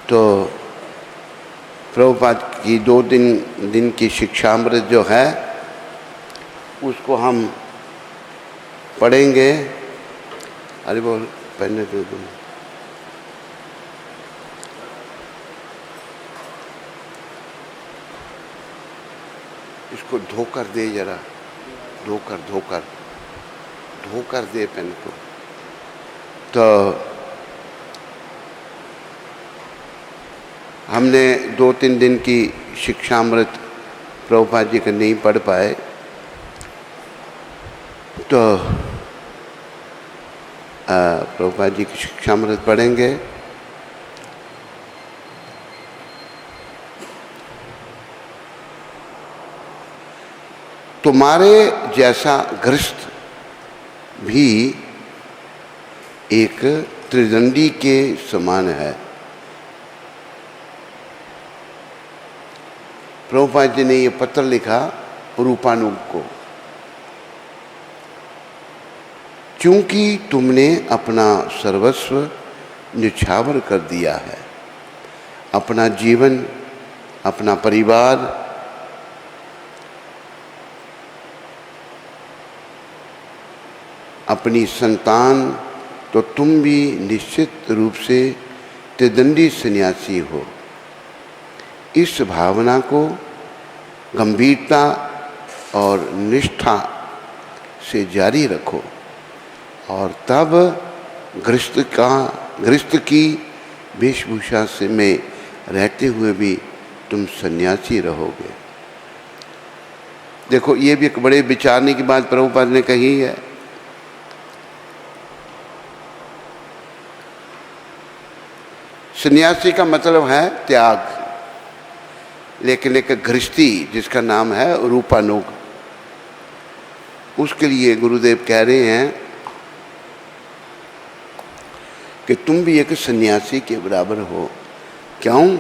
तो प्रभुपाद की 2 दिन की शिक्षामृत जो है उसको हम पढ़ेंगे। अरे बोल पहले दे दो। इसको धोकर दे, जरा धोकर दे पेन को। तो हमने 2-3 दिन की शिक्षामृत प्रभुपाद जी का नहीं पढ़ पाए, तो प्रभुपाद जी की शिक्षामृत पढ़ेंगे। तुम्हारे जैसा गृहस्थ भी एक त्रिदंडी के समान है। प्रभुपाद जी ने ये पत्र लिखा रूपानुग को, क्योंकि तुमने अपना सर्वस्व निछावर कर दिया है, अपना जीवन, अपना परिवार, अपनी संतान, तो तुम भी निश्चित रूप से त्रिदंडी सन्यासी हो। इस भावना को गंभीरता और निष्ठा से जारी रखो और तब गृहस्थ की वेशभूषा से में रहते हुए भी तुम सन्यासी रहोगे। देखो, ये भी एक बड़े विचारने की बात प्रभुपाद ने कही है। सन्यासी का मतलब है त्याग, लेकिन एक गृहस्थी जिसका नाम है रूपानुग, उसके लिए गुरुदेव कह रहे हैं कि तुम भी एक सन्यासी के बराबर हो। क्यों?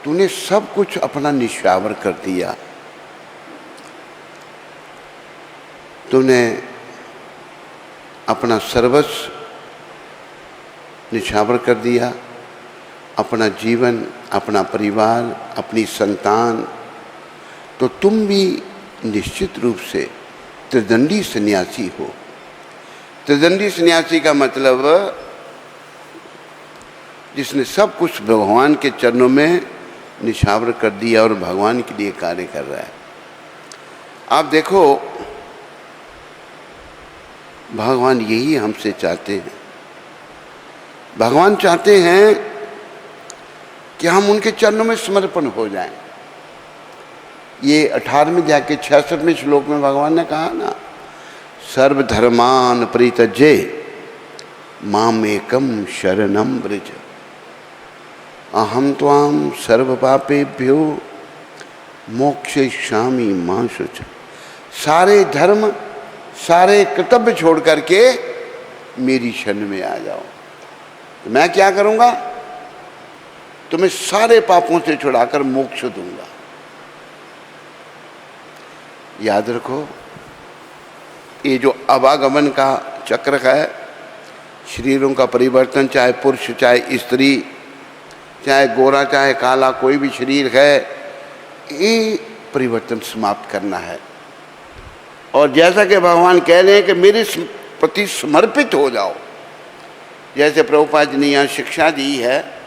तूने सब कुछ अपना निछावर कर दिया। तूने अपना सर्वस्व निछावर कर दिया, अपना जीवन, अपना परिवार, अपनी संतान, तो तुम भी निश्चित रूप से त्रिदंडी सन्यासी हो। त्रिदंडी सन्यासी का मतलब जिसने सब कुछ भगवान के चरणों में निछावर कर दिया और भगवान के लिए कार्य कर रहा है। आप देखो, भगवान यही हमसे चाहते हैं। भगवान चाहते हैं कि हम उनके चरणों में समर्पण हो जाएं। ये 18वें अध्याय के 66वें श्लोक में भगवान ने कहा ना, सर्वधर्मान परित्यज्य मामेकम शरणम व्रज अहम त्वाम सर्व पापेभ्यो मोक्षयिष्यामि मा शुच। सारे धर्म, सारे कर्तव्य छोड़ करके मेरी शरण में आ जाओ, तो मैं क्या करूँगा? तुम्हें सारे पापों से छुड़ाकर मोक्ष दूंगा। याद रखो, ये जो आवागमन का चक्र है, शरीरों का परिवर्तन, चाहे पुरुष चाहे स्त्री, चाहे गोरा चाहे काला, कोई भी शरीर है, ये परिवर्तन समाप्त करना है। और जैसा कि भगवान कह रहे हैं कि मेरे प्रति समर्पित हो जाओ, जैसे प्रभुपाद जी ने यहाँ शिक्षा दी है,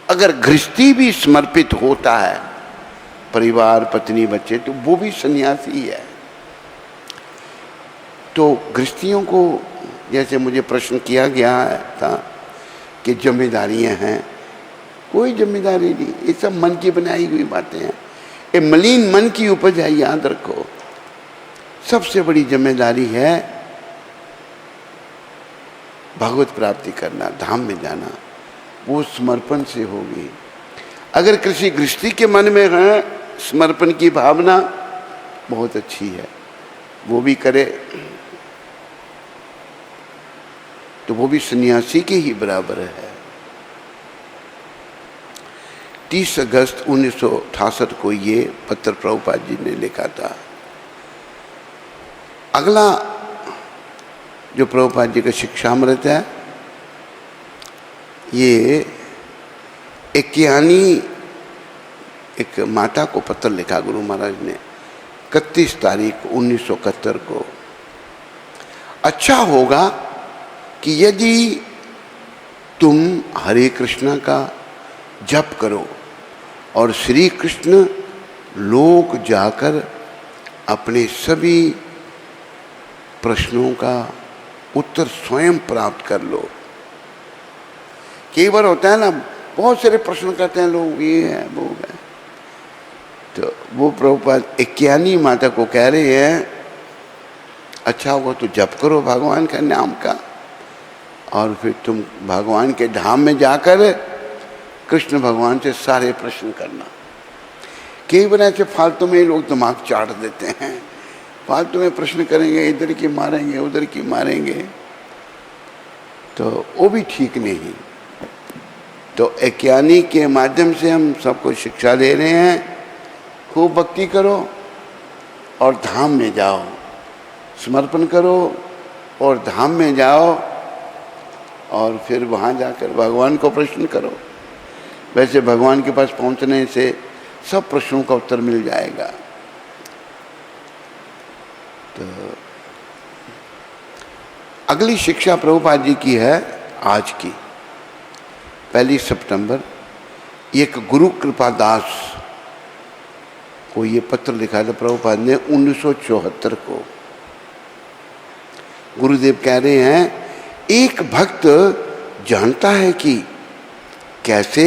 अगर गृहस्थी भी समर्पित होता है, परिवार, पत्नी, बच्चे, तो वो भी सन्यासी है। तो गृहस्थियों को, जैसे मुझे प्रश्न किया गया था कि जिम्मेदारियां हैं, कोई जिम्मेदारी नहीं, ये सब मन की बनाई हुई बातें हैं। ये मलिन मन की उपज है, याद रखो। सबसे बड़ी जिम्मेदारी है भगवत प्राप्ति करना, धाम में जाना, वो समर्पण से होगी। अगर किसी गृहस्थी के मन में है समर्पण की भावना, बहुत अच्छी है, वो भी करे तो वो भी सन्यासी के ही बराबर है। 30 अगस्त 1968 को ये पत्र प्रभुपाद जी ने लिखा था। अगला जो प्रभुपाद जी का शिक्षामृत है, ये एक ज्ञानी एक माता को पत्र लिखा गुरु महाराज ने 31 तारीख 1971 को। अच्छा होगा कि यदि तुम हरे कृष्णा का जप करो और श्री कृष्ण लोक जाकर अपने सभी प्रश्नों का उत्तर स्वयं प्राप्त कर लो। कई बार होता है ना, बहुत सारे प्रश्न करते हैं लोग, ये है वो है, तो वो प्रभुपाद इक्यानी माता को कह रहे हैं अच्छा होगा तो जप करो भगवान का नाम का, और फिर तुम भगवान के धाम में जाकर कृष्ण भगवान से सारे प्रश्न करना। कई बार ऐसे फालतू में लोग दिमाग चाट देते हैं, फालतू में प्रश्न करेंगे, इधर की मारेंगे उधर की मारेंगे, तो वो भी ठीक नहीं। तो ज्ञानी के माध्यम से हम सबको शिक्षा दे रहे हैं, खूब भक्ति करो और धाम में जाओ, समर्पण करो और धाम में जाओ, और फिर वहाँ जाकर भगवान को प्रश्न करो। वैसे भगवान के पास पहुँचने से सब प्रश्नों का उत्तर मिल जाएगा। तो अगली शिक्षा प्रभुपाद जी की है आज की 1 सितंबर। एक गुरु कृपा दास को ये पत्र लिखा था प्रभुपाद ने 1974 को। गुरुदेव कह रहे हैं एक भक्त जानता है कि कैसे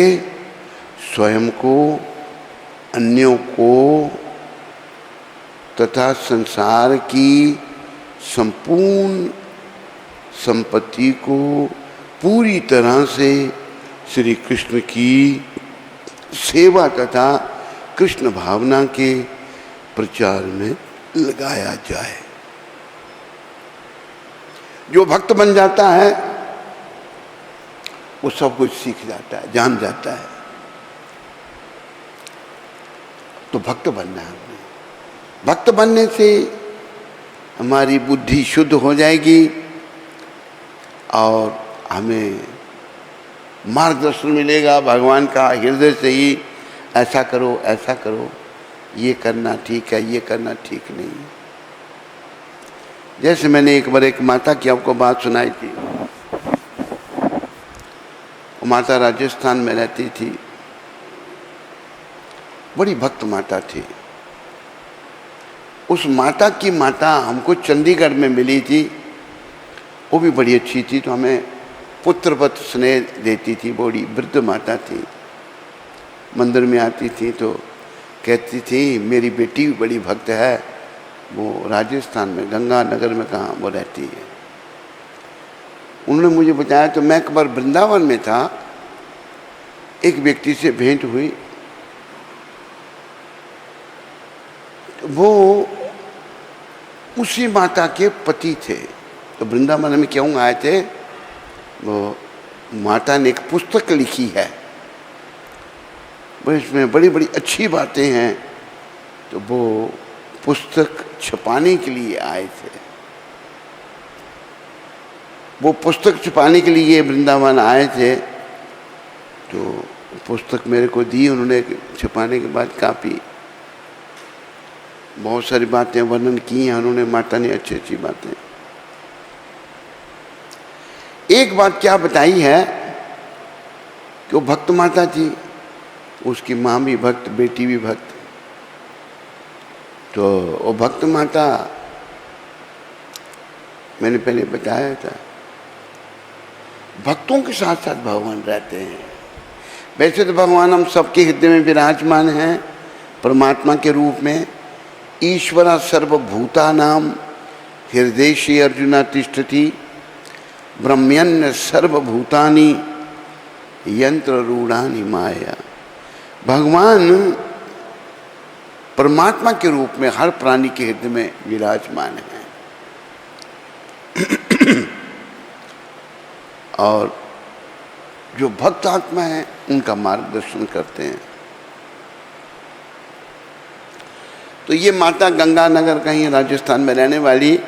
स्वयं को, अन्यों को तथा संसार की संपूर्ण संपत्ति को पूरी तरह से श्री कृष्ण की सेवा तथा कृष्ण भावना के प्रचार में लगाया जाए। जो भक्त बन जाता है वो सब कुछ सीख जाता है, जान जाता है। तो भक्त बनना है। भक्त बनने से हमारी बुद्धि शुद्ध हो जाएगी और हमें मार्गदर्शन मिलेगा भगवान का हृदय से ही, ऐसा करो ऐसा करो, ये करना ठीक है, ये करना ठीक नहीं। जैसे मैंने एक बार एक माता की आपको बात सुनाई थी। वो माता राजस्थान में रहती थी, बड़ी भक्त माता थी। उस माता की माता हमको चंडीगढ़ में मिली थी, वो भी बड़ी अच्छी थी, तो हमें पुत्रवत स्नेह देती थी। बड़ी वृद्ध माता थी, मंदिर में आती थी तो कहती थी मेरी बेटी भी बड़ी भक्त है, वो राजस्थान में गंगानगर में कहाँ वो रहती है। उन्होंने मुझे बताया, तो मैं एक बार वृंदावन में था, एक व्यक्ति से भेंट हुई, तो वो उसी माता के पति थे। तो वृंदावन में क्यों आए थे, वो माता ने एक पुस्तक लिखी है, वो इसमें बड़ी बड़ी अच्छी बातें हैं, तो वो पुस्तक छपाने के लिए आए थे। वो पुस्तक छपाने के लिए वृंदावन आए थे, तो पुस्तक मेरे को दी उन्होंने। छपाने के बाद काफ़ी बहुत सारी बातें वर्णन की हैं उन्होंने, माता ने अच्छी अच्छी बातें। एक बात क्या बताई है कि वो भक्त माता थी, उसकी माँ भी भक्त, बेटी भी भक्त। तो वो भक्त माता, मैंने पहले बताया था, भक्तों के साथ साथ भगवान रहते हैं। वैसे तो भगवान हम सबके हृदय में विराजमान हैं परमात्मा के रूप में। ईश्वरा सर्वभूतानां हृदयेषु अर्जुन तिष्ठति ब्रह्मण्य सर्वभूतानि यंत्र रूढ़ानि माया। भगवान परमात्मा के रूप में हर प्राणी के हृदय में विराजमान है। और जो भक्त आत्मा है उनका मार्गदर्शन करते हैं। तो ये माता गंगानगर कहीं राजस्थान में रहने वाली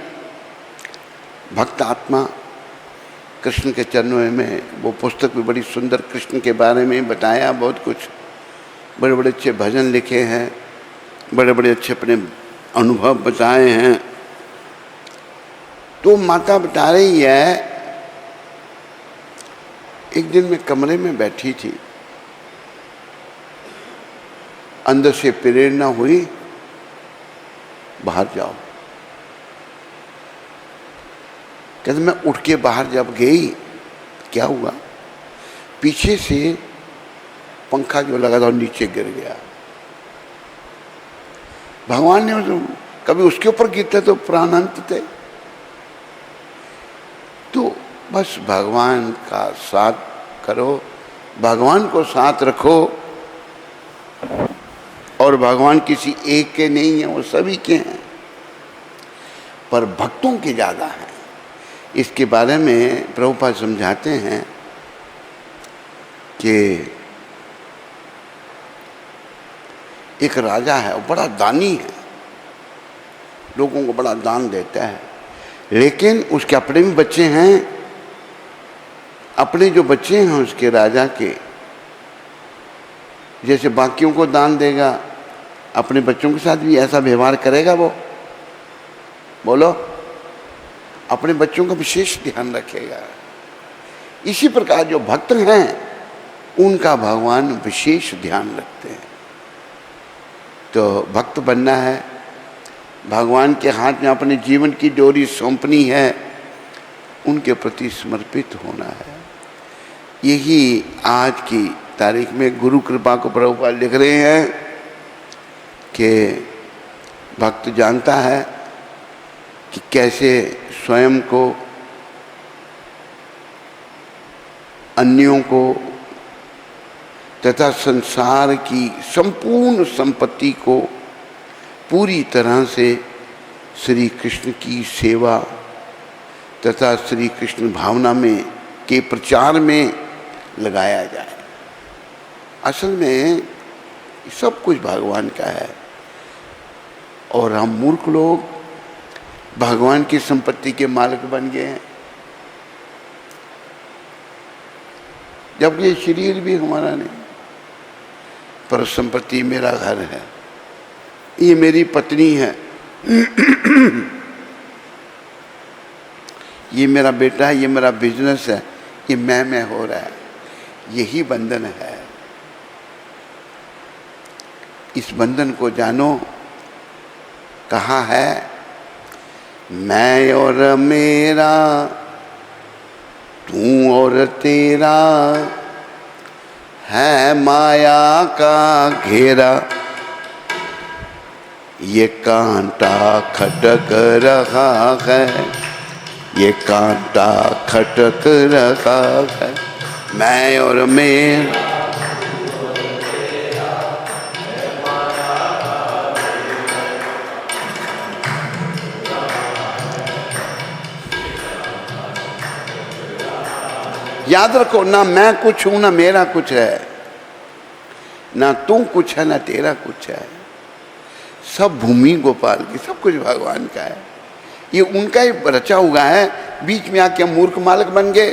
भक्त आत्मा कृष्ण के चरणों में वो पुस्तक भी बड़ी सुंदर, कृष्ण के बारे में बताया बहुत कुछ, बड़े बड़े अच्छे भजन लिखे हैं, बड़े बड़े अच्छे अपने अनुभव बताए हैं। तो माता बता रही है, एक दिन मैं कमरे में बैठी थी, अंदर से प्रेरणा हुई बाहर जाओ। कहते मैं उठ के बाहर जब गई, क्या हुआ, पीछे से पंखा जो लगा था नीचे गिर गया। भगवान ने कभी उसके ऊपर गिरते तो प्राणांत थे। तो बस भगवान का साथ करो, भगवान को साथ रखो, और भगवान किसी एक के नहीं है, वो सभी के हैं, पर भक्तों के ज़्यादा हैं। इसके बारे में प्रभुपाद समझाते हैं कि एक राजा है, वो बड़ा दानी है, लोगों को बड़ा दान देता है, लेकिन उसके अपने भी बच्चे हैं। अपने जो बच्चे हैं उसके राजा के, जैसे बाकियों को दान देगा, अपने बच्चों के साथ भी ऐसा व्यवहार करेगा वो? बोलो, अपने बच्चों का विशेष ध्यान रखेगा। इसी प्रकार जो भक्त हैं उनका भगवान विशेष ध्यान रखते हैं। तो भक्त बनना है, भगवान के हाथ में अपने जीवन की डोरी सौंपनी है, उनके प्रति समर्पित होना है। यही आज की तारीख में गुरु कृपा को प्रभुपाद लिख रहे हैं कि भक्त जानता है कि कैसे स्वयं को, अन्यों को तथा संसार की संपूर्ण संपत्ति को पूरी तरह से श्री कृष्ण की सेवा तथा श्री कृष्ण भावना में के प्रचार में लगाया जाए। असल में सब कुछ भगवान का है, और हम मूर्ख लोग भगवान की संपत्ति के मालिक बन गए हैं, जबकि ये शरीर भी हमारा नहीं, पर संपत्ति मेरा घर है, ये मेरी पत्नी है, ये मेरा बेटा है, ये मेरा बिजनेस है, ये मैं हो रहा है। यही बंधन है। इस बंधन को जानो। कहाँ है? मैं और मेरा, तू और तेरा, है माया का घेरा, ये कांटा खटक रहा है, ये कांटा खटक रहा है। मैं और मेरा, याद रखो, ना मैं कुछ हूं, ना मेरा कुछ है, ना तू कुछ है, ना तेरा कुछ है। सब भूमि गोपाल की, सब कुछ भगवान का है। ये उनका ही रचा हुआ है, बीच में आके मूर्ख मालिक बन गए।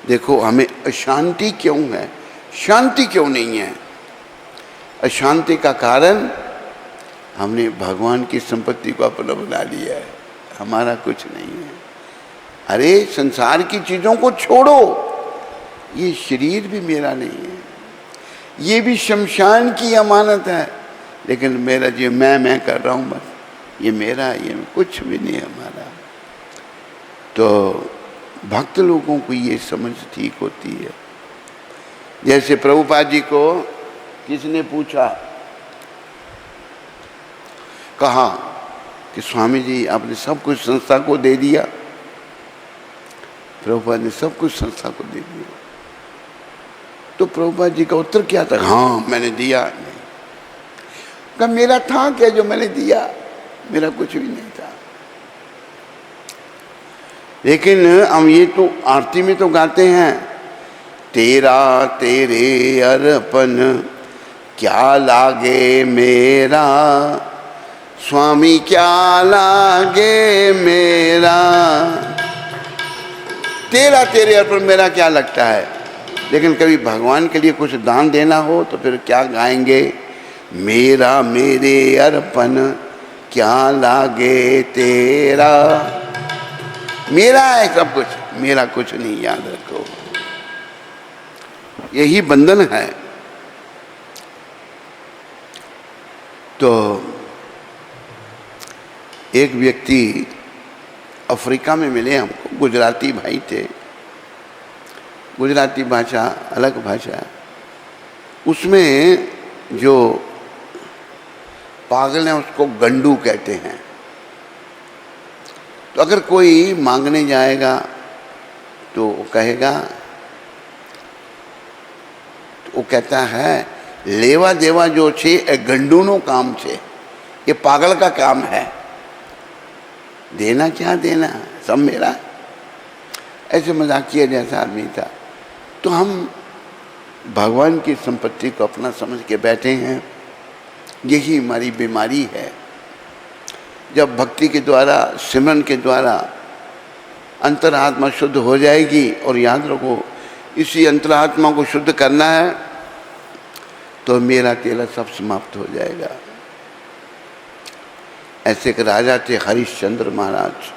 देखो, हमें अशांति क्यों है, शांति क्यों नहीं है? अशांति का कारण हमने भगवान की संपत्ति को अपना बना लिया है, हमारा कुछ नहीं है। अरे संसार की चीजों को छोड़ो, ये शरीर भी मेरा नहीं है, ये भी शमशान की अमानत है, लेकिन मेरा जो मैं कर रहा हूँ बस, ये मेरा, ये कुछ भी नहीं है हमारा। तो भक्त लोगों को ये समझ ठीक होती है। जैसे प्रभुपाद जी को किसने पूछा, कहा कि स्वामी जी आपने सब कुछ संस्था को दे दिया। प्रभुपाद ने सब कुछ संस्था को दे दिया। तो प्रभुपाद जी का उत्तर क्या था? हाँ मैंने दिया। नहीं कहा मेरा था क्या जो मैंने दिया? मेरा कुछ भी नहीं था। लेकिन हम ये तो आरती में तो गाते हैं, तेरा तेरे अर्पण क्या लागे मेरा, स्वामी क्या लागे मेरा, तेरा तेरे अर्पण मेरा क्या लगता है। लेकिन कभी भगवान के लिए कुछ दान देना हो तो फिर क्या गाएंगे, मेरा मेरे अर्पण क्या लागे तेरा। मेरा है सब कुछ, मेरा कुछ नहीं, याद रखो, यही बंधन है। तो एक व्यक्ति अफ्रीका में मिले हमको, गुजराती भाई थे, गुजराती भाषा अलग भाषा, उसमें जो पागल है उसको गंडू कहते हैं। तो अगर कोई मांगने जाएगा तो वो कहेगा, तो वो कहता है लेवा देवा जो छे ए गंडूनो काम छे, ये पागल का काम है, देना क्या देना, सब मेरा। ऐसे मजाकिया जैसा आदमी था। तो हम भगवान की संपत्ति को अपना समझ के बैठे हैं, यही हमारी बीमारी है। जब भक्ति के द्वारा, सिमरन के द्वारा अंतरात्मा शुद्ध हो जाएगी, और याद रखो इसी अंतरात्मा को शुद्ध करना है, तो मेरा तेरा सब समाप्त हो जाएगा। ऐसे एक राजा थे हरिश्चंद्र महाराज,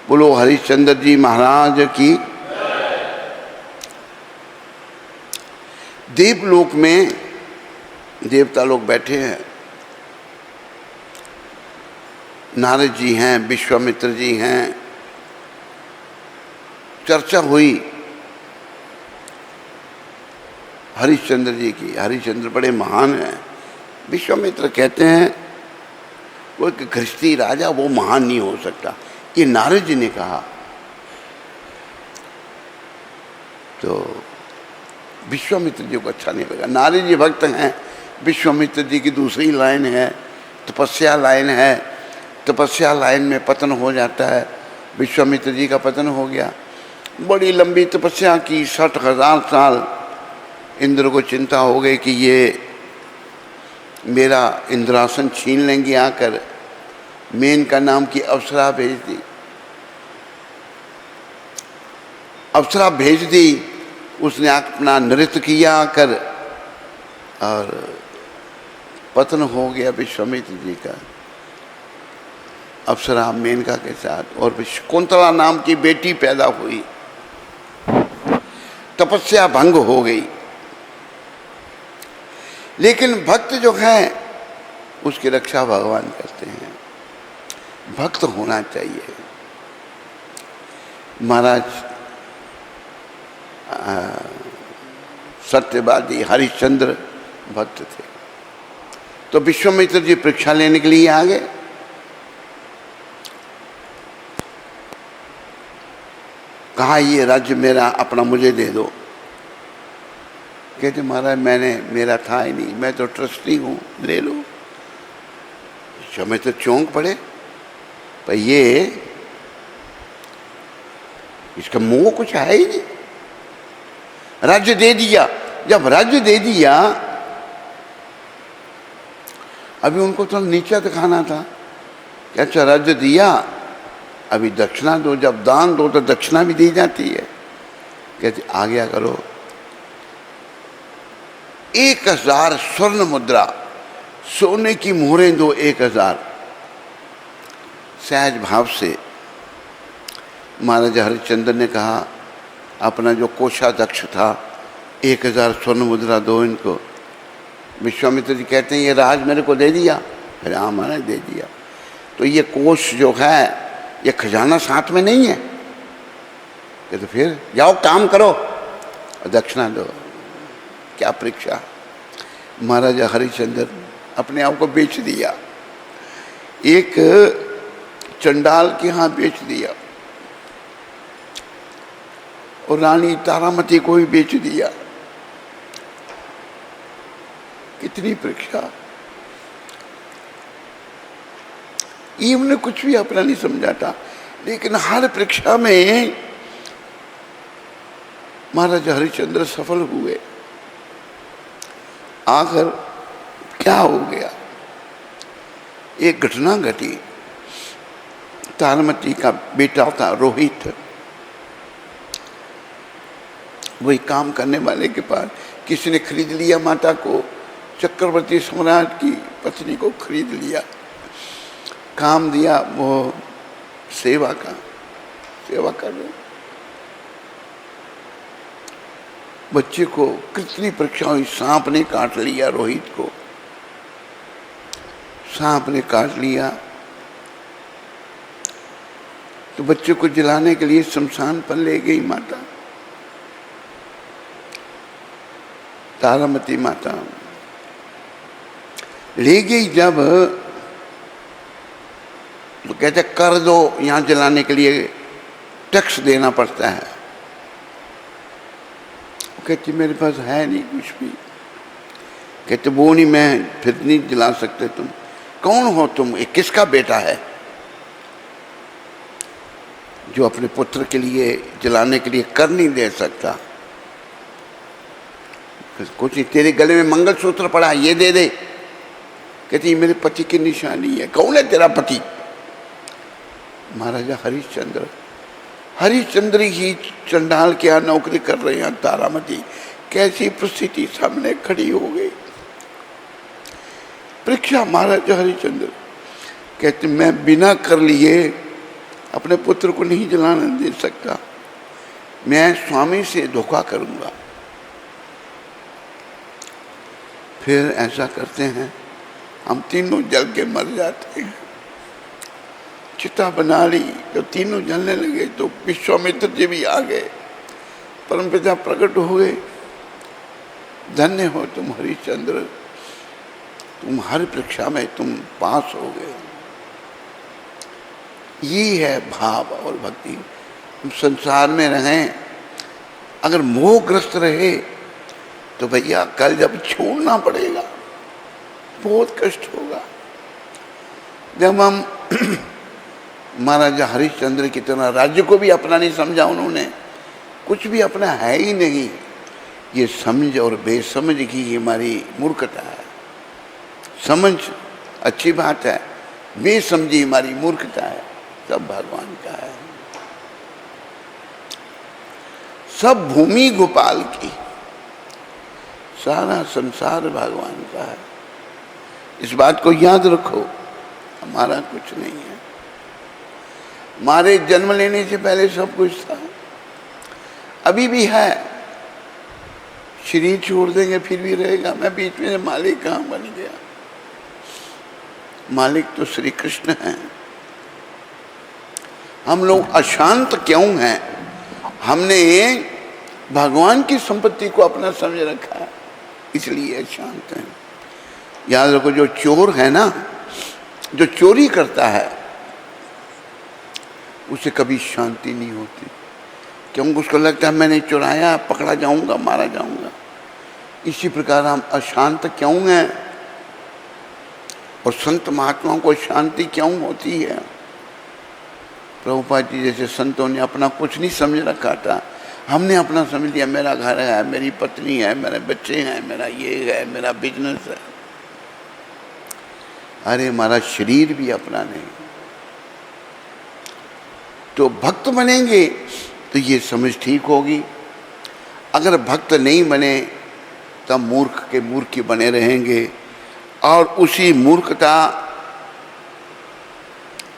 बोलो हरिश्चंद्र जी महाराज की। देवलोक में देवता लोग बैठे हैं, नारद जी हैं, विश्वामित्र जी हैं, चर्चा हुई हरिश्चंद्र जी की। हरिश्चंद्र बड़े महान हैं। विश्वामित्र कहते हैं वो एक गृहस्थी राजा वो महान नहीं हो सकता, ये नारद जी ने कहा। तो विश्वामित्र जी को अच्छा नहीं लगा। नारद जी भक्त हैं, विश्वामित्र जी की दूसरी लाइन है तपस्या लाइन है, तपस्या लाइन में पतन हो जाता है। विश्वामित्र जी का पतन हो गया। बड़ी लंबी तपस्या की, 60,000 साल। इंद्र को चिंता हो गई कि ये मेरा इंद्रासन छीन लेंगे आकर। मेनका नाम की अप्सरा भेज दी, अप्सरा भेज दी, उसने अपना नृत्य किया आकर, और पतन हो गया विश्वामित्र जी का अप्सरा मेनका के साथ। और शकुंतला नाम की बेटी पैदा हुई। तपस्या भंग हो गई। लेकिन भक्त जो है उसकी रक्षा भगवान करते हैं। भक्त होना चाहिए। महाराज सत्यवादी हरिश्चंद्र भक्त थे। तो विश्वामित्र जी परीक्षा लेने के लिए आ गए। कहा ये राज्य मेरा, अपना मुझे दे दो। कहते महाराज मेरा था ही नहीं, मैं तो ट्रस्टी हूँ, ले लो। विश्वामित्र चौंक पड़े, पर ये इसका मुंह कुछ है ही नहीं। राज्य दे दिया। जब राज्य दे दिया, अभी उनको तो नीचा दिखाना था कि अच्छा राज्य दिया, अभी दक्षिणा दो। जब दान दो तो दक्षिणा भी दी जाती है। कहते आ गया करो। 1000 स्वर्ण मुद्रा, सोने की मोहरें दो 1000। सहज भाव से महाराजा हरिश्चंद्र ने कहा, अपना जो कोषाध्यक्ष था, 1000 स्वर्ण मुद्रा दो इनको। विश्वामित्र जी कहते हैं ये राज मेरे को दे दिया। फिर हाँ महाराज दे दिया। तो ये कोष जो है, ये खजाना साथ में नहीं है। कहते फिर जाओ काम करो और दक्षिणा दो। क्या परीक्षा। महाराजा हरिश्चंद्र अपने आप को बेच दिया, एक चंडाल के यहाँ बेच दिया, और रानी तारामती को भी बेच दिया। कितनी परीक्षा। ये उन्हें कुछ भी अपना नहीं समझा था। लेकिन हर परीक्षा में महाराजा हरिश्चंद्र सफल हुए। आखिर क्या हो गया, एक घटना घटी। तारामती का बेटा था रोहित, वही काम करने वाले के पास किसी ने खरीद लिया माता को, चक्रवर्ती सम्राट की पत्नी को खरीद लिया, काम दिया, वो सेवा कर रहे। बच्चे को कितनी परीक्षा हुई, सांप ने काट लिया रोहित को, सांप ने काट लिया। तो बच्चे को जलाने के लिए शमशान पर ले गई माता, तारामती माता ले गई। जब तो कहते कर दो, यहां जलाने के लिए टैक्स देना पड़ता है। कहती मेरे पास है नहीं कुछ भी। कहते वो नहीं, मैं फिर नहीं जला सकते। तुम कौन हो? तुम ये किसका बेटा है जो अपने पुत्र के लिए जलाने के लिए कर नहीं दे सकता? कुछ नहीं, तेरे गले में मंगलसूत्र पड़ा, ये दे दे। कहती मेरे पति की निशानी है। कौन है तेरा पति? महाराजा हरिश्चंद्र। हरिश्चंद्र ही चंडाल के यहाँ नौकरी कर रहे हैं। तारामती कैसी परिस्थिति सामने खड़ी हो गई। परीक्षा महाराजा हरिश्चंद्र कहते मैं बिना कर लिए अपने पुत्र को नहीं जलाने दे सकता, मैं स्वामी से धोखा करूंगा। फिर ऐसा करते हैं, हम तीनों जल के मर जाते हैं। चिता बना ली, तो तीनों जलने लगे तो विश्वामित्र जी भी आ गए, परमपिता प्रकट हो गए। धन्य हो तुम हरिश्चंद्र, तुम हर परीक्षा में तुम पास हो गए। ये है भाव और भक्ति। तुम संसार में रहें, अगर मोहग्रस्त रहे तो भैया कल जब छोड़ना पड़ेगा बहुत कष्ट होगा। जब हम महाराजा हरिश्चंद्र की तरह राज्य को भी अपना नहीं समझा उन्होंने, कुछ भी अपना है ही नहीं। ये समझ और बेसमझ की हमारी मूर्खता है। समझ अच्छी बात है, बेसमझी हमारी मूर्खता है। सब भगवान का है, सब भूमि गोपाल की, सारा संसार भगवान का है। इस बात को याद रखो, हमारा कुछ नहीं है। हमारे जन्म लेने से पहले सब कुछ था, अभी भी है। शरीर छोड़ देंगे फिर भी रहेगा। मैं बीच में मालिक कहाँ बन गया? मालिक तो श्री कृष्ण हैं। हम लोग अशांत क्यों हैं? हमने भगवान की संपत्ति को अपना समझ रखा है, इसलिए अशांत हैं। याद रखो, जो चोर है ना, जो चोरी करता है उसे कभी शांति नहीं होती, क्योंकि उसको लगता है मैंने चुराया, पकड़ा जाऊंगा, मारा जाऊंगा। इसी प्रकार हम अशांत क्यों हैं? और संत महात्माओं को शांति क्यों होती है? प्रभुपाद जी जैसे संतों ने अपना कुछ नहीं समझ रखा था, हमने अपना समझ लिया। मेरा घर है, मेरी पत्नी है, मेरे बच्चे हैं, मेरा ये है, मेरा बिजनेस है। अरे हमारा शरीर भी अपना नहीं। तो भक्त बनेंगे तो ये समझ ठीक होगी। अगर भक्त नहीं बने तब मूर्ख के मूर्ख बने रहेंगे, और उसी मूर्खता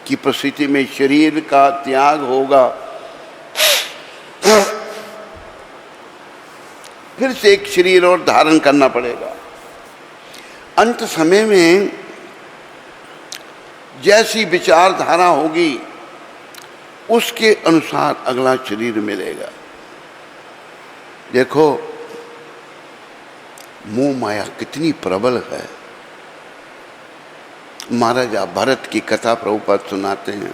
की परिस्थिति में शरीर का त्याग होगा। फिर से एक शरीर और धारण करना पड़ेगा। अंत समय में जैसी विचारधारा होगी उसके अनुसार अगला शरीर मिलेगा। देखो मोह माया कितनी प्रबल है। महाराजा भरत की कथा प्रभुपाद सुनाते हैं।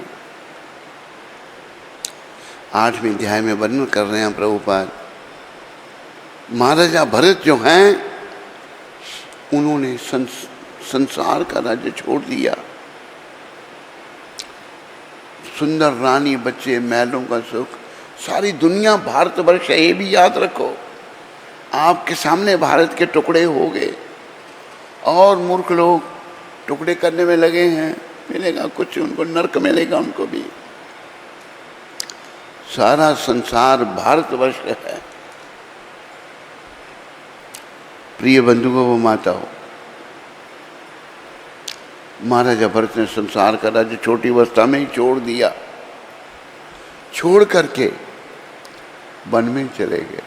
8वें अध्याय में वर्णन कर रहे हैं प्रभुपाद। महाराजा भरत जो हैं उन्होंने संसार का राज्य छोड़ दिया। सुंदर रानी, बच्चे, महलों का सुख, सारी दुनिया भारतवर्ष है, ये भी याद रखो। आपके सामने भारत के टुकड़े हो गए और मूर्ख लोग टुकड़े करने में लगे हैं, मिलेगा कुछ उनको, नरक मिलेगा उनको भी। सारा संसार भारतवर्ष है। प्रिय बंधुओं व माताओं, महाराजा भरत ने संसार का राज्य छोटी अवस्था में ही छोड़ दिया, छोड़ करके वन में चले गए।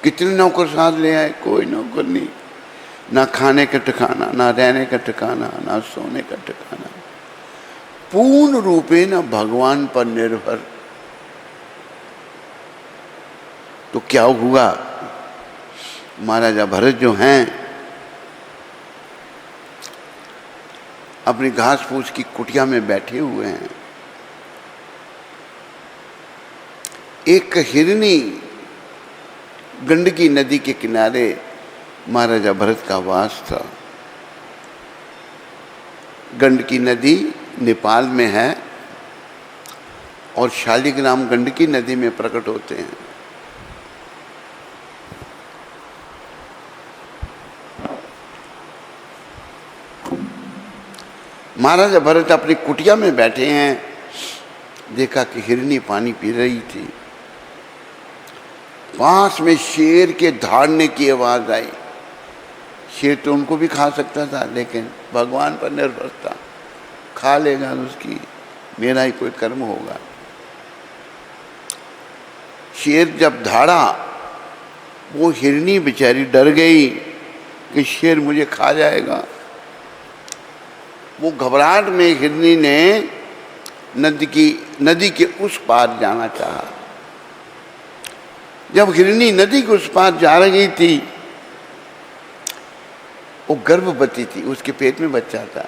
कितने नौकर साथ ले आए, कोई नौकर नहीं, ना खाने का ठिकाना, ना रहने का ठिकाना, ना सोने का ठिकाना, पूर्ण रूपे न भगवान पर निर्भर। तो क्या हुआ, महाराजा भरत जो हैं अपनी घास फूस की कुटिया में बैठे हुए हैं। एक हिरनी गंडकी नदी के किनारे महाराजा भरत का वास था। गंडकी नदी नेपाल में है और शालिग्राम गंडकी नदी में प्रकट होते हैं। महाराजा भरत अपनी कुटिया में बैठे हैं, देखा कि हिरनी पानी पी रही थी। पास में शेर के दहाड़ने की आवाज आई। शेर तो उनको भी खा सकता था, लेकिन भगवान पर निर्भर था, खा लेगा उसकी, मेरा ही कोई कर्म होगा। शेर जब दहाड़ा, वो हिरनी बेचारी डर गई कि शेर मुझे खा जाएगा। वो घबराहट में हिरनी ने नदी के उस पार जाना चाहा। जब हिरनी नदी के उस पार जा रही थी, वो गर्भवती थी, उसके पेट में बच्चा था।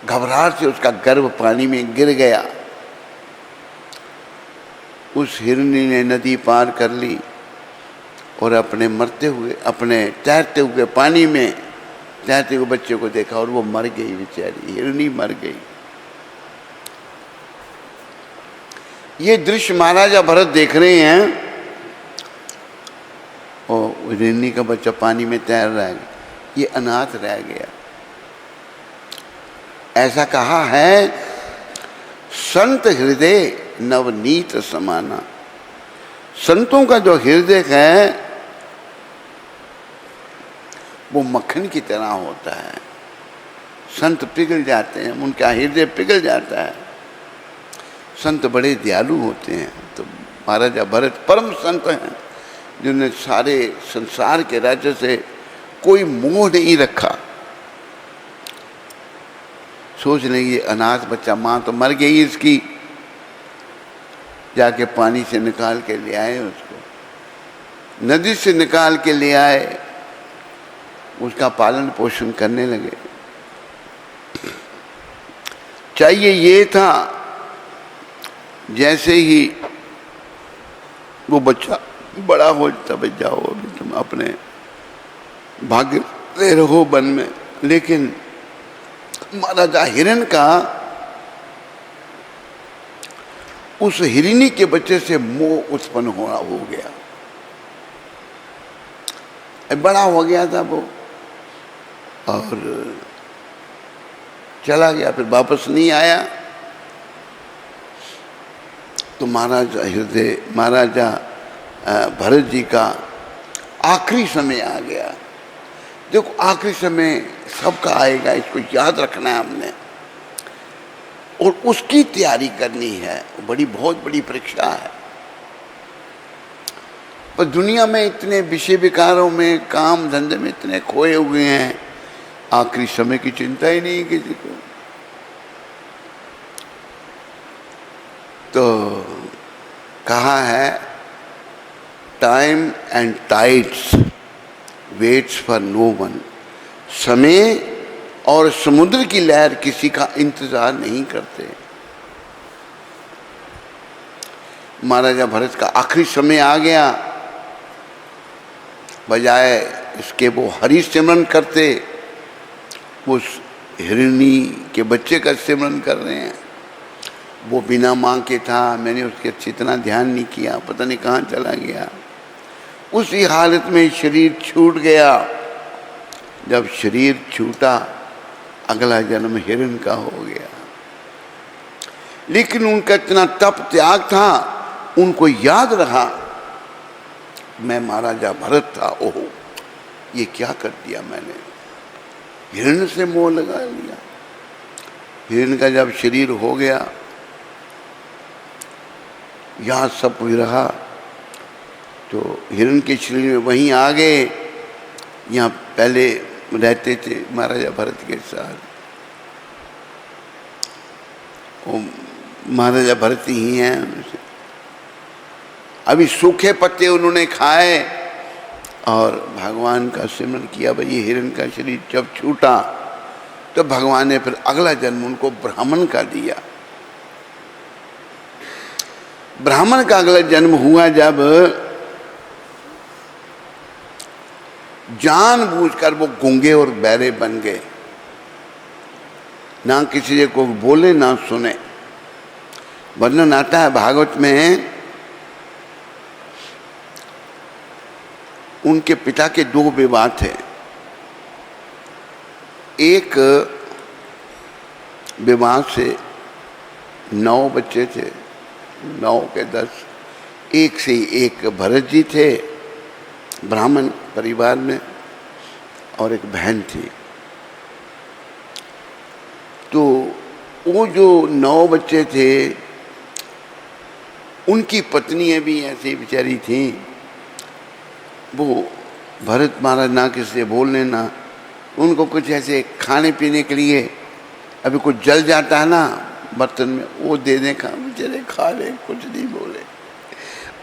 घबराहट से उसका गर्भ पानी में गिर गया। उस हिरनी ने नदी पार कर ली और अपने तैरते हुए पानी में तैरते हुए बच्चे को देखा और वो मर गई बेचारी, हिरनी मर गई। ये दृश्य महाराजा भरत देख रहे हैं और हिरनी का बच्चा पानी में तैर रहा है, ये अनाथ रह गया। ऐसा कहा है, संत हृदय नवनीत समाना। संतों का जो हृदय है वो मक्खन की तरह होता है। संत पिघल जाते हैं, उनका हृदय पिघल जाता है। संत बड़े दयालु होते हैं। तो महाराजा भरत परम संत हैं, जिन्होंने सारे संसार के राज्य से कोई मोह नहीं रखा। सोच लेंगे अनाथ बच्चा, माँ तो मर गई इसकी, जाके पानी से निकाल के ले आए, उसको नदी से निकाल के ले आए, उसका पालन पोषण करने लगे। चाहिए ये था, जैसे ही वो बच्चा बड़ा हो तब जाओ, अभी तुम अपने भाग्य ले रहो वन में। लेकिन महाराजा हिरण का उस हिरनी के बच्चे से मोह उत्पन्न हो गया। बड़ा हो गया था वो और चला गया, फिर वापस नहीं आया। तो महाराजा भरत जी का आखिरी समय आ गया। देखो आखिरी समय सबका आएगा, इसको याद रखना है हमने, और उसकी तैयारी करनी है। बहुत बड़ी परीक्षा है। पर दुनिया में इतने विषय विकारों में, काम धंधे में इतने खोए हुए हैं, आखिरी समय की चिंता ही नहीं किसी को। तो कहा है, time and tides waits for no one. समय और समुद्र की लहर किसी का इंतजार नहीं करते। महाराजा भरत का आखिरी समय आ गया। बजाय इसके वो हरि सिमरन करते, उस हिरनी के बच्चे का सिमरन कर रहे हैं। वो बिना मांग के था, मैंने उसके अच्छी तरह ध्यान नहीं किया, पता नहीं कहाँ चला गया। उसी हालत में शरीर छूट गया। जब शरीर छूटा अगला जन्म हिरण का हो गया। लेकिन उनका इतना तप त्याग था, उनको याद रहा मैं महाराजा भरत था। ओहो, ये क्या कर दिया मैंने, हिरण से मोह लगा लिया। हिरण का जब शरीर हो गया, यहाँ सब कुछ रहा, तो हिरण के शरीर में वहीं आ गए, यहाँ पहले रहते थे महाराजा भरत के साथ। वो महाराजा भरत ही हैं। अभी सूखे पत्ते उन्होंने खाए और भगवान का सिमरन किया। भाई ये हिरण का शरीर जब छूटा तो भगवान ने फिर अगला जन्म उनको ब्राह्मण का दिया। ब्राह्मण का अगला जन्म हुआ जब जानबूझकर वो गूंगे और बहरे बन गए, ना किसी को बोले ना सुने। वर्णन आता है भागवत में, उनके पिता के दो विवाह थे। एक विवाह से 9 बच्चे थे, 9 के 10। एक से एक भरत जी थे ब्राह्मण परिवार में, और एक बहन थी। तो वो जो 9 बच्चे थे, उनकी पत्नियां भी ऐसी बेचारी थी। वो भरत महाराज ना किसी से बोलने ना, उनको कुछ ऐसे खाने पीने के लिए अभी कुछ जल जाता है ना बर्तन में, वो देने का बेचारे खा ले, कुछ नहीं बोले।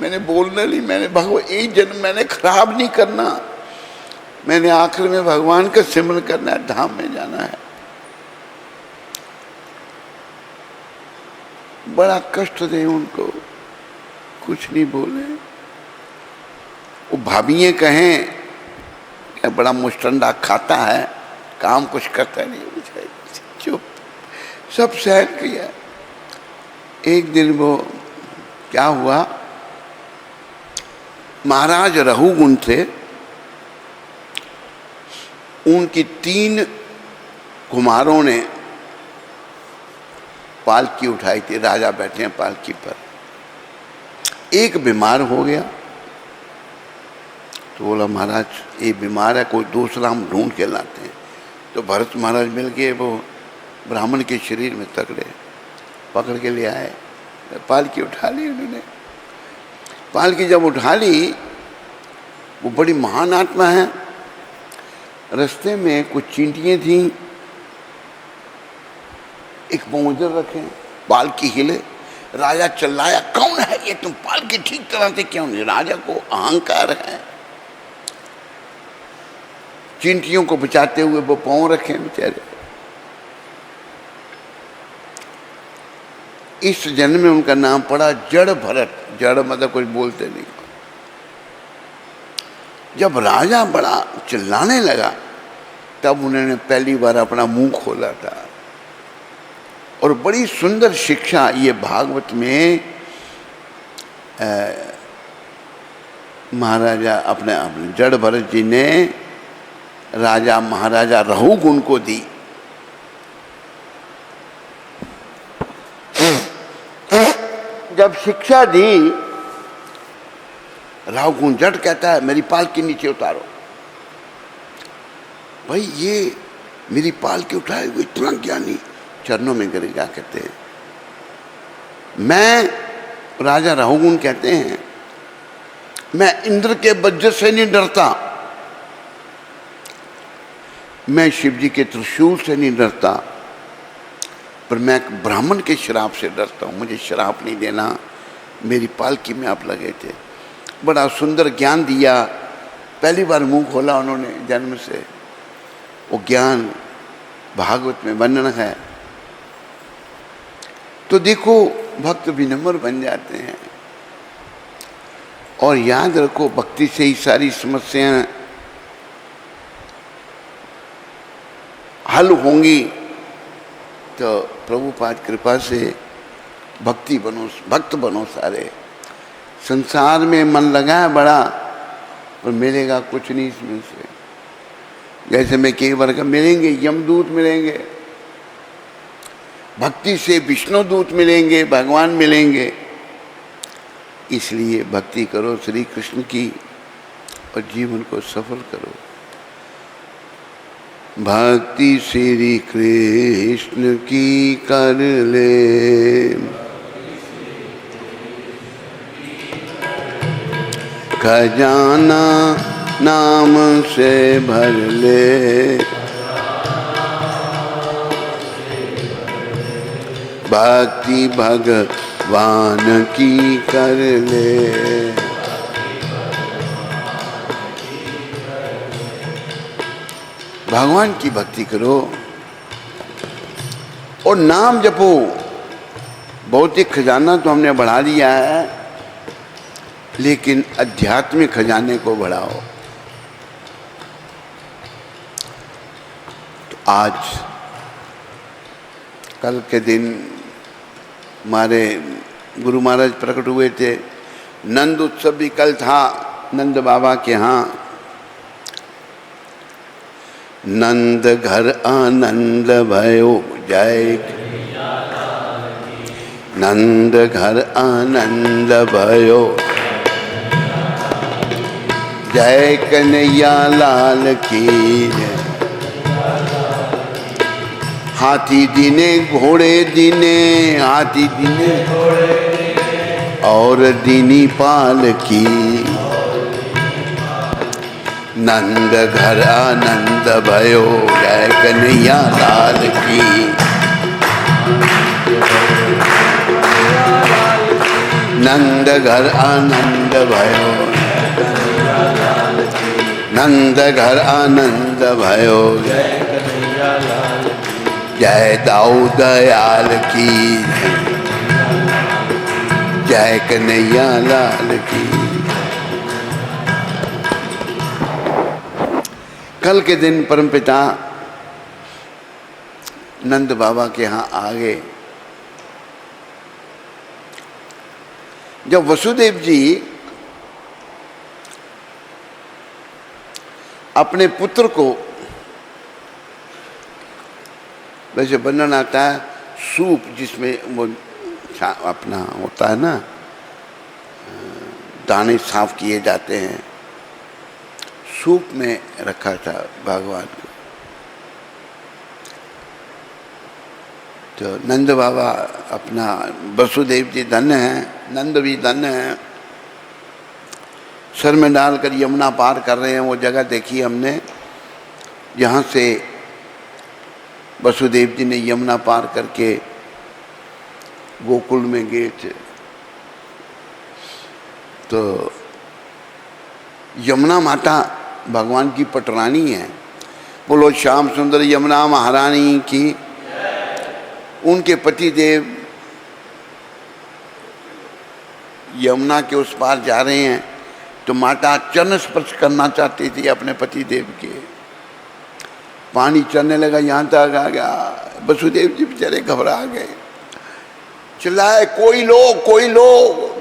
मैंने बोलना नहीं, मैंने भगवान एक जन्म मैंने खराब नहीं करना, मैंने आखिर में भगवान का सिमरन करना है, धाम में जाना है। बड़ा कष्ट दे उनको, कुछ नहीं बोले। वो भाभियाँ कहें क्या बड़ा मुस्टंडा खाता है, काम कुछ करता नहीं, चुप, सब सहन किया। एक दिन वो क्या हुआ, महाराज रहुगुण थे, उनकी 3 कुमारों ने पालकी उठाई थी, राजा बैठे हैं पालकी पर। एक बीमार हो गया, तो बोला महाराज ये बीमार है, कोई दूसरा हम ढूंढ के लाते हैं। तो भरत महाराज मिल गए, वो ब्राह्मण के शरीर में तगड़े, पकड़ के ले आए, पालकी उठा ली उन्होंने। पालकी जब उठा ली, वो बड़ी महान आत्मा है। रास्ते में कुछ चींटियाँ थीं, एक पौंजर रखे, पालकी हिले। राजा चिल्लाया, कौन है ये, तुम पालकी ठीक तरह से क्यों नहीं? राजा को अहंकार है। चींटियों को बचाते हुए वो पांव रखे बेचारे। इस जन्म में उनका नाम पड़ा जड़ भरत। जड़ मतलब कुछ बोलते नहीं। जब राजा बड़ा चिल्लाने लगा, तब उन्होंने पहली बार अपना मुंह खोला था। और बड़ी सुंदर शिक्षा ये भागवत में महाराजा अपने जड़ भरत जी ने राजा महाराजा रहुगुण को दी। जब शिक्षा दी, रहुगुण जड़ कहता है मेरी पालकी नीचे उतारो। भाई ये मेरी पालकी उठाए हुए इतना ज्ञानी चरणों में गिर जा, कहते हैं मैं राजा रहुगुण कहते हैं मैं इंद्र के वज्र से नहीं डरता, मैं शिव जी के त्रिशूल से नहीं डरता, पर मैं ब्राह्मण के श्राप से डरता हूँ। मुझे श्राप नहीं देना। मेरी पालकी में आप लगे थे, बड़ा सुंदर ज्ञान दिया। पहली बार मुंह खोला उन्होंने जन्म से। वो ज्ञान भागवत में वर्णन है। तो देखो भक्त विनम्र बन जाते हैं। और याद रखो भक्ति से ही सारी समस्याएं हल होंगी। तो प्रभुपाद कृपा से भक्ति बनो, भक्त बनो सारे। संसार में मन लगा है बड़ा, पर मिलेगा कुछ नहीं इसमें से। जैसे में कई वर्ग मिलेंगे, यमदूत मिलेंगे, भक्ति से विष्णु दूत मिलेंगे, भगवान मिलेंगे। इसलिए भक्ति करो श्री कृष्ण की और जीवन को सफल करो। भक्ति श्री कृष्ण की कर ले, खजाना नाम से भर ले, भक्ति भगवान की कर ले। भगवान की भक्ति करो और नाम जपो। भौतिक खजाना तो हमने बढ़ा लिया है, लेकिन आध्यात्मिक खजाने को बढ़ाओ। तो आज कल के दिन हमारे गुरु महाराज प्रकट हुए थे। नंद उत्सव भी कल था नंद बाबा के यहाँ। नंद घर आनंद भयो जय, नंद घर आनंद भयो जय, कन्हैया लाल की जय। हाथी दीने घोड़े दीने, हाथी दीने और दीनी पाल की। नंद घर आनंद भयो जय, कन्हैया लाल की। नंद घर आनंद भयो, नंद घर आनंद भयो जय, दाऊ दयाल की जय, कन्हैया लाल की। कल के दिन परमपिता नंद बाबा के यहाँ आ गए। जब वसुदेव जी अपने पुत्र को, वैसे वर्णन आता है सूप जिसमें वो अपना होता है ना, दाने साफ किए जाते हैं, सूप में रखा था भगवान को। तो नंद बाबा अपना, वसुदेव जी धन्य हैं, नंद भी धन्य हैं, सर में डालकर यमुना पार कर रहे हैं। वो जगह देखी हमने जहाँ से वसुदेव जी ने यमुना पार करके गोकुल में गए थे। तो यमुना माता भगवान की पटरानी है। बोलो श्याम सुंदर यमुना महारानी की। उनके पति देव यमुना के उस पार जा रहे हैं, तो माता चरण स्पर्श करना चाहती थी अपने पति देव के। पानी चढ़ने लगा, यहाँ तक आ गया। वसुदेव जी बेचारे घबरा गए, चिल्लाए कोई लो, कोई लो,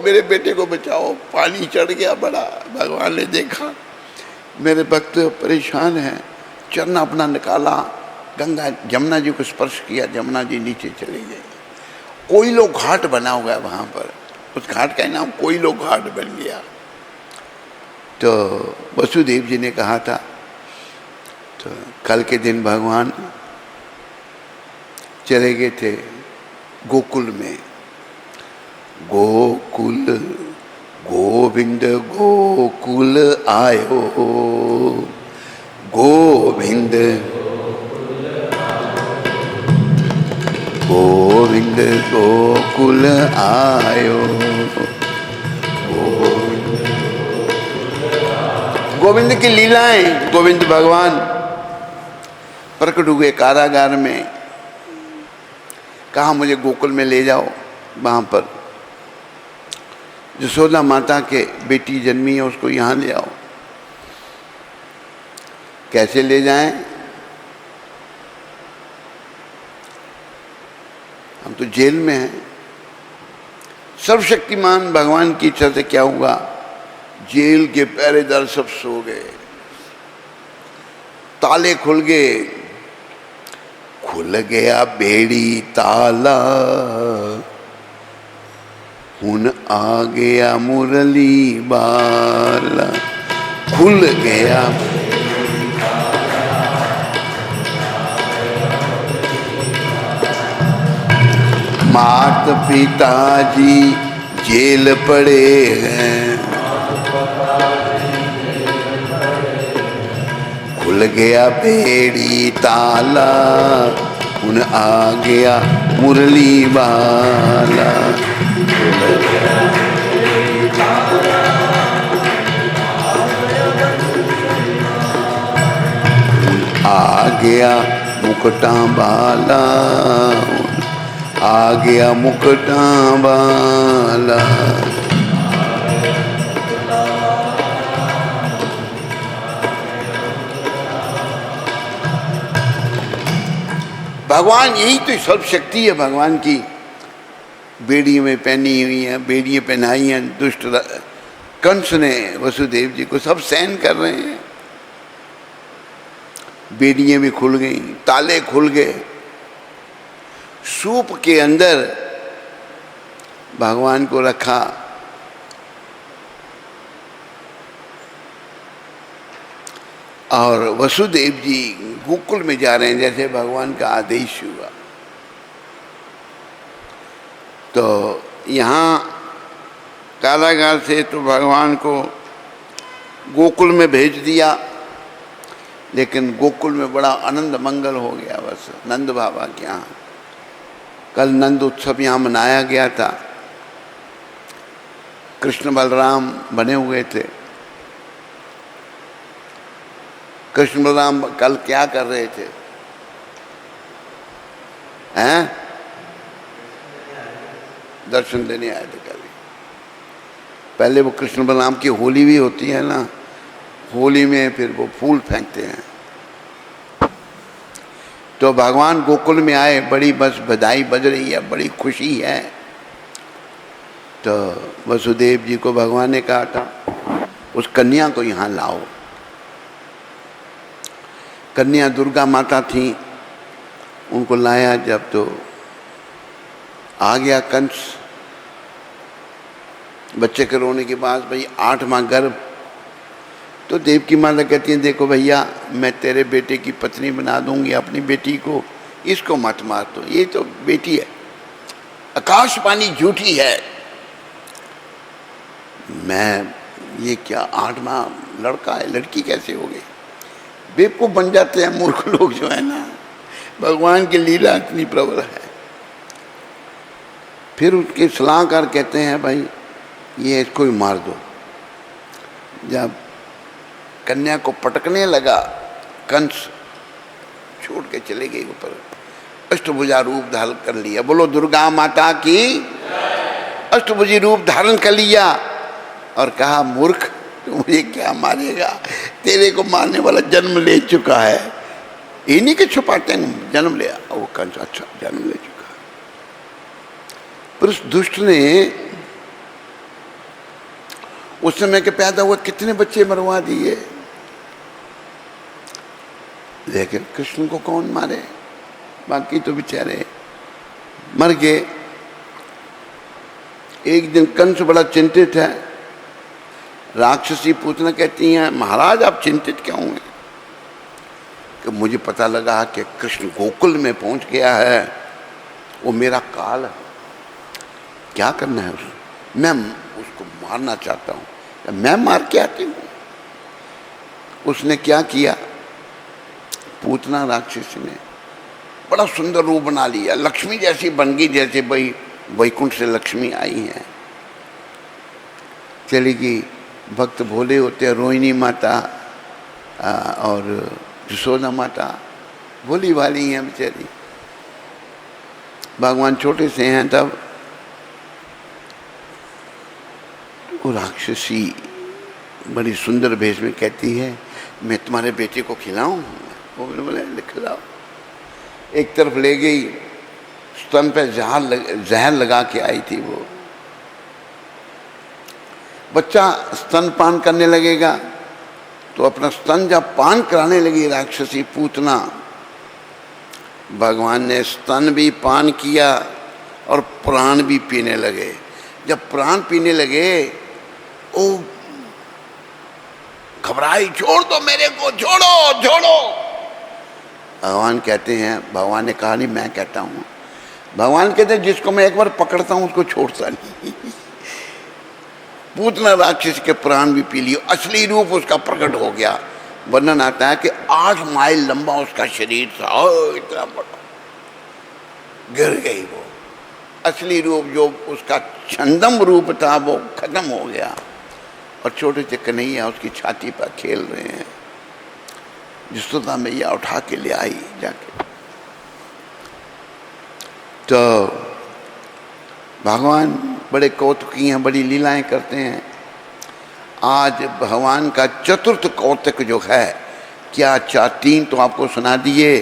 मेरे बेटे को बचाओ, पानी चढ़ गया बड़ा। भगवान ने देखा मेरे भक्त परेशान हैं, चरण अपना निकाला, गंगा जमुना जी को स्पर्श किया, जमुना जी नीचे चले गए। कोयलो घाट बना हुआ है वहाँ पर, उस घाट का नाम कोयलो घाट बन गया। तो वसुदेव जी ने कहा था, तो कल के दिन भगवान चले गए थे गोकुल में। गोकुल गोविंद गोकुल आयो, गोविंद गोविंद गोकुल आयो। गोविंद की लीलाएं, गोविंद भगवान प्रकट हुए कारागार में। कहा मुझे गोकुल में ले जाओ, वहाँ पर यशोदा माता के बेटी जन्मी है, उसको यहाँ ले आओ। कैसे ले जाएं? हम तो जेल में हैं। सर्वशक्तिमान भगवान की इच्छा से क्या हुआ, जेल के पहरेदार सब सो गए। ताले खुल गए, खुल गया बेड़ी ताला, हुन आ गया मुरली बाला। खुल गया मात पिताजी जेल पड़े हैं, खुल गया बेड़ी ताला, उन आ गया मुरली वाला। आ गया मुकुटा वाला, आ गया मुकुटा वाला। भगवान यही तो सब शक्ति है भगवान की। बेड़ी में पहनी हुई है, बेड़ियाँ पहनाई हैं, दुष्ट कंस ने वसुदेव जी को, सब सहन कर रहे हैं। बेड़ियाँ भी खुल गई, ताले खुल गए। सूप के अंदर भगवान को रखा, और वसुदेव जी गोकुल में जा रहे हैं जैसे भगवान का आदेश हुआ। तो यहाँ कारागार से तो भगवान को गोकुल में भेज दिया, लेकिन गोकुल में बड़ा आनंद मंगल हो गया। बस नंद बाबा के यहाँ कल नंद उत्सव यहाँ मनाया गया था। कृष्ण बलराम बने हुए थे। कृष्ण बलराम कल क्या कर रहे थे? हैं? दर्शन देने आए थे कल। पहले वो कृष्ण बलराम की होली भी होती है ना, होली में फिर वो फूल फेंकते हैं। तो भगवान गोकुल में आए, बड़ी बस बधाई बज रही है, बड़ी खुशी है। तो वसुदेव जी को भगवान ने कहा था उस कन्या को यहाँ लाओ। कन्या दुर्गा माता थी, उनको लाया जब तो आ गया कंस। बच्चे के रोने के बाद भाई 8 माह गर्भ। तो देव की माता कहती है देखो भैया, मैं तेरे बेटे की पत्नी बना दूंगी अपनी बेटी को, इसको मत मार दो, ये तो बेटी है, आकाशवाणी झूठी है। मैं ये क्या 8 माह लड़का है, लड़की कैसे हो गई? बेवकूफ बन जाते हैं मूर्ख लोग जो है ना। भगवान की लीला इतनी प्रबल है। फिर उसके सलाहकार कहते हैं भाई ये इसको ही मार दो। जब कन्या को पटकने लगा कंस, छोड़ के चले गए ऊपर। अष्टभुजा रूप धारण कर लिया। बोलो दुर्गा माता की। अष्टभुजी रूप धारण कर लिया और कहा मूर्ख, मुझे क्या मारेगा? तेरे को मारने वाला जन्म ले चुका है। इन्हीं के छुपाते हैं, जन्म लिया। वो कंस अच्छा जन्म ले चुका। पर उस दुष्ट ने उस समय के पैदा हुए कितने बच्चे मरवा दिए, लेकिन कृष्ण को कौन मारे? बाकी तो बेचारे मर गए। एक दिन कंस बड़ा चिंतित है। राक्षसी पूतना कहती हैं महाराज आप चिंतित क्यों हैं? कि मुझे पता लगा कि कृष्ण गोकुल में पहुंच गया है, वो मेरा काल है। क्या करना है उसको? मैं उसको मारना चाहता हूँ, मैं मार के आती हूँ। उसने क्या किया? पूतना राक्षसी ने बड़ा सुंदर रूप बना लिया, लक्ष्मी जैसी बन गई, जैसे भाई वैकुंठ से लक्ष्मी आई है। चली गई। भक्त भोले होते हैं, रोहिणी माता और यशोदा माता भोली भाली हैं बेचारी। भगवान छोटे से हैं तब वो राक्षसी बड़ी सुंदर भेष में कहती है मैं तुम्हारे बेटे को खिलाऊं? वो बोले खिलाओ। एक तरफ ले गई, स्तन पे जहर लगा के आई थी। वो बच्चा स्तनपान करने लगेगा तो अपना स्तन जब पान कराने लगी राक्षसी पूतना, भगवान ने स्तन भी पान किया और प्राण भी पीने लगे। जब प्राण पीने लगे ओ घबराई, छोड़ दो मेरे को, छोड़ो छोड़ो। भगवान कहते हैं, भगवान ने कहा नहीं, मैं कहता हूँ। भगवान कहते हैं जिसको मैं एक बार पकड़ता हूँ उसको छोड़ता नहीं। पूतना राक्षस के प्राण भी पी लिए, असली रूप उसका प्रकट हो गया। वर्णन आता है कि 8 माइल लंबा उसका शरीर था, इतना बड़ा, गिर गई वो। असली रूप जो उसका छंदम रूप था वो खत्म हो गया, और छोटे से कन्हैया उसकी छाती पर खेल रहे हैं। जसोदा मैया उठा के ले आई जाके। तो भगवान बड़े कौतुकी हैं, बड़ी लीलाएं करते हैं। आज भगवान का चतुर्थ कौतुक जो है, क्या 3 तो आपको सुना दिए,